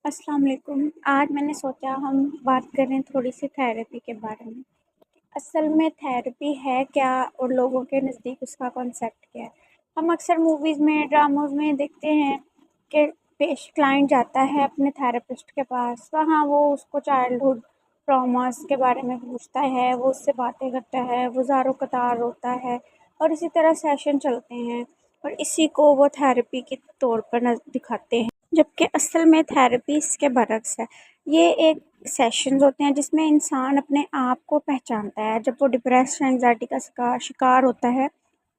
السلام علیکم۔ آج میں نے سوچا ہم بات کریں تھوڑی سی تھیراپی کے بارے میں۔ اصل میں تھیراپی ہے کیا اور لوگوں کے نزدیک اس کا کانسیپٹ کیا ہے؟ ہم اکثر موویز میں ڈراموز میں دیکھتے ہیں کہ کلائنٹ جاتا ہے اپنے تھیراپسٹ کے پاس، وہاں وہ اس کو چائلڈہڈ ٹراماز کے بارے میں پوچھتا ہے، وہ اس سے باتیں کرتا ہے، وہ زار و قطار ہوتا ہے اور اسی طرح سیشن چلتے ہیں اور اسی کو وہ تھیراپی کے طور پر دکھاتے ہیں، جبکہ اصل میں تھیراپی اس کے برعکس ہے۔ یہ ایک سیشنز ہوتے ہیں جس میں انسان اپنے آپ کو پہچانتا ہے۔ جب وہ ڈپریشن انگزائٹی کا شکار ہوتا ہے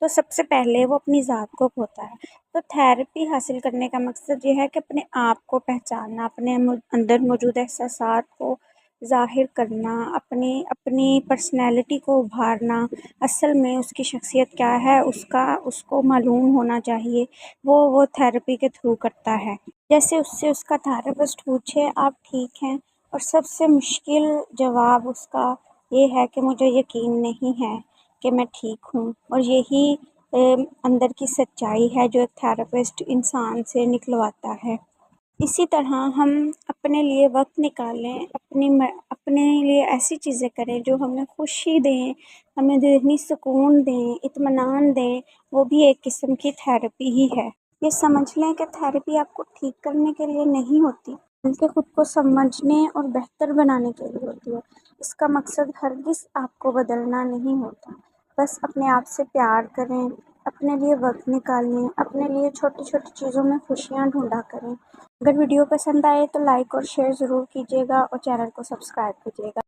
تو سب سے پہلے وہ اپنی ذات کو کھوتا ہے۔ تو تھیراپی حاصل کرنے کا مقصد یہ ہے کہ اپنے آپ کو پہچاننا، اپنے اندر موجود احساسات کو ظاہر کرنا، اپنی پرسنالٹی کو ابھارنا۔ اصل میں اس کی شخصیت کیا ہے اس کو معلوم ہونا چاہیے۔ وہ تھیراپی کے تھرو کرتا ہے۔ جیسے اس سے اس کا تھیراپسٹ پوچھے آپ ٹھیک ہیں، اور سب سے مشکل جواب اس کا یہ ہے کہ مجھے یقین نہیں ہے کہ میں ٹھیک ہوں، اور یہی اندر کی سچائی ہے جو ایک تھیراپسٹ انسان سے نکلواتا ہے۔ اسی طرح ہم اپنے لیے وقت نکالیں، اپنے لیے ایسی چیزیں کریں جو ہمیں خوشی دیں، ہمیں ذہنی سکون دیں، اطمینان دیں، وہ بھی ایک قسم کی تھیراپی ہی ہے۔ یہ سمجھ لیں کہ تھیراپی آپ کو ٹھیک کرنے کے لیے نہیں ہوتی، بلکہ خود کو سمجھنے اور بہتر بنانے کے لیے ہوتی ہے۔ اس کا مقصد ہرگز آپ کو بدلنا نہیں ہوتا، بس اپنے آپ سے پیار کریں، اپنے لیے وقت نکالیں، اپنے لیے چھوٹی چھوٹی چیزوں میں خوشیاں ڈھونڈا کریں۔ اگر ویڈیو پسند آئے تو لائک اور شیئر ضرور کیجیے گا اور چینل کو سبسکرائب کیجیے گا۔